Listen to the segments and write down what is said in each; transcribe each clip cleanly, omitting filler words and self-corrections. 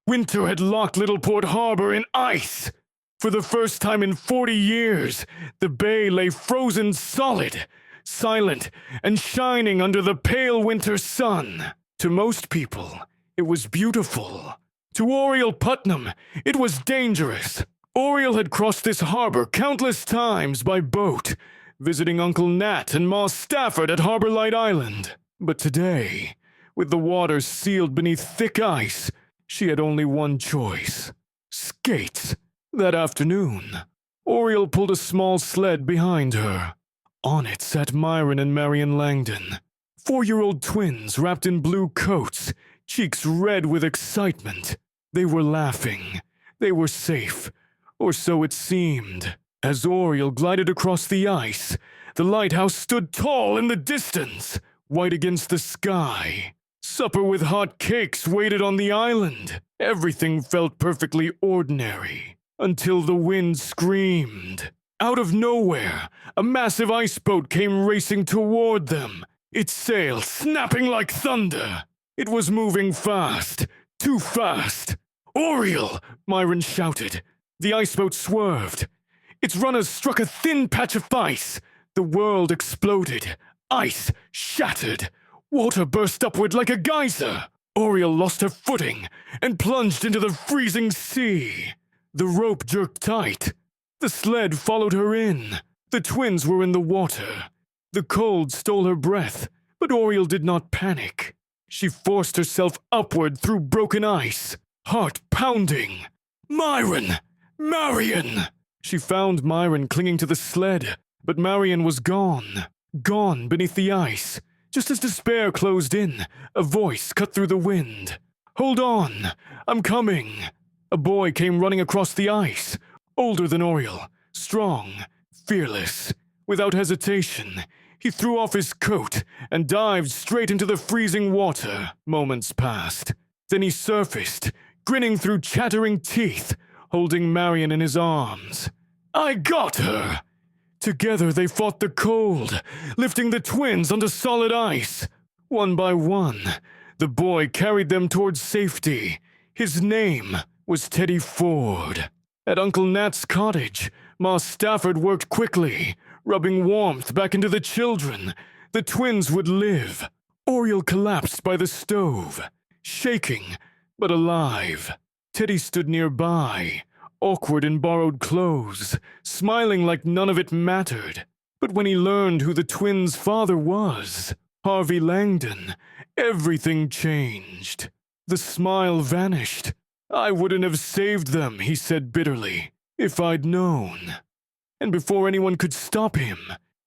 Winter had locked Little Port Harbor in ice. For the first time in 40 years, the bay lay frozen solid, silent, and shining under the pale winter sun. To most people, it was beautiful. To Oriole Putnam, it was dangerous. Oriole had crossed this harbor countless times by boat, visiting Uncle Nat and Ma Stafford at Harbor Light Island. But today, with the waters sealed beneath thick ice, she had only one choice: skates. That afternoon, Oriole pulled a small sled behind her. On it sat Myron and Marian Langdon, 4-year-old twins wrapped in blue coats, cheeks red with excitement. They were laughing. They were safe, or so it seemed. As Oriole glided across the ice, the lighthouse stood tall in the distance, white against the sky. Supper with hot cakes waited on the island. Everything felt perfectly ordinary, until the wind screamed. Out of nowhere, a massive iceboat came racing toward them, its sails snapping like thunder. It was moving fast, too fast. "Oriole!" Myron shouted. The iceboat swerved. Its runners struck a thin patch of ice. The world exploded. Ice shattered. Water burst upward like a geyser. Oriole lost her footing and plunged into the freezing sea. The rope jerked tight. The sled followed her in. The twins were in the water. The cold stole her breath, but Oriole did not panic. She forced herself upward through broken ice, heart pounding. "Myron! Marian!" She found Myron clinging to the sled, but Marian was gone. Gone beneath the ice. Just as despair closed in, a voice cut through the wind. "Hold on! I'm coming!" A boy came running across the ice, older than Oriole, strong, fearless. Without hesitation, he threw off his coat and dived straight into the freezing water. Moments passed. Then he surfaced, grinning through chattering teeth, holding Marian in his arms. "I got her!" Together they fought the cold, lifting the twins onto solid ice. One by one, the boy carried them towards safety. His name was Teddy Ford. At Uncle Nat's cottage, Ma Stafford worked quickly, rubbing warmth back into the children. The twins would live. Oriole collapsed by the stove, shaking but alive. Teddy stood nearby, awkward in borrowed clothes, smiling like none of it mattered. But when he learned who the twins' father was, Harvey Langdon, everything changed. The smile vanished. "I wouldn't have saved them," he said bitterly, "if I'd known." And before anyone could stop him,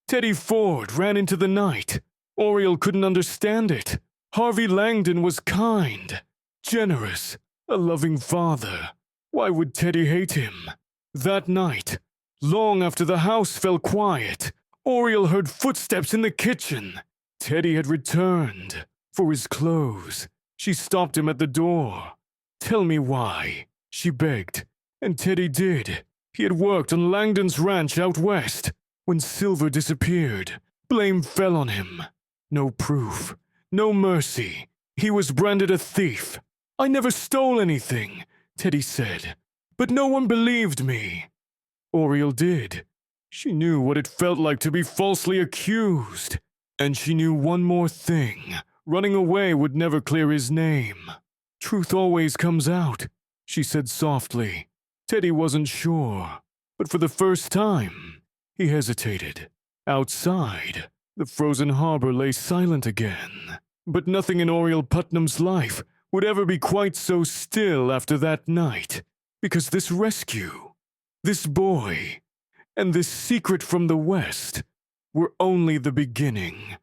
Teddy Ford ran into the night. Oriole couldn't understand it. Harvey Langdon was kind, generous, a loving father. Why would Teddy hate him? That night, long after the house fell quiet, Oriole heard footsteps in the kitchen. Teddy had returned for his clothes. She stopped him at the door. "Tell me why," she begged, and Teddy did. He had worked on Langdon's ranch out west. When Silver disappeared, blame fell on him. No proof, no mercy. He was branded a thief. "I never stole anything," Teddy said, "but no one believed me." Oriole did. She knew what it felt like to be falsely accused. And she knew one more thing. Running away would never clear his name. "Truth always comes out," she said softly. Teddy wasn't sure, but for the first time, he hesitated. Outside, the frozen harbor lay silent again. But nothing in Oriole Putnam's life would ever be quite so still after that night, because this rescue, this boy, and this secret from the West were only the beginning.